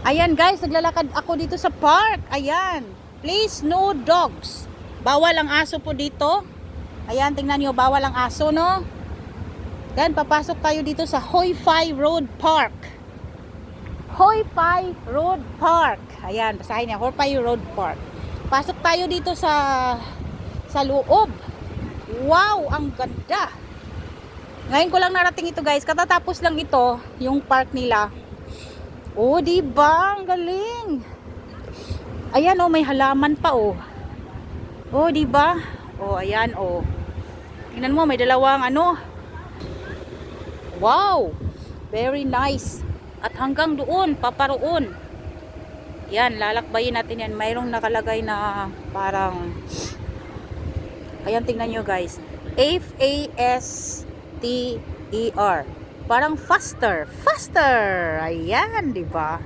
Ayan guys, naglalakad ako dito sa park. Ayan. Please, no dogs. Bawal ang aso po dito. Ayan, tingnan nyo, bawal ang aso, no? Then, papasok tayo dito sa Hoi Fai Road Park. Hoi Fai Road Park. Ayan, basahin niya, Hoi Fai Road Park. Pasok tayo dito sa loob. Wow, ang ganda. Ngayon ko lang narating ito guys. Katatapos lang ito, yung park nila. Oh, diba? Ang galing. Ayan, oh, may halaman pa, oh. Oh, diba? Oh, ayan, oh. Tingnan mo, may dalawang, ano. Wow! Very nice. At hanggang doon, paparoon. Yan, lalakbayin natin yan. Mayroong nakalagay na parang, ayan, tingnan nyo, guys. Faster. Parang faster. Faster. Ayan, diba?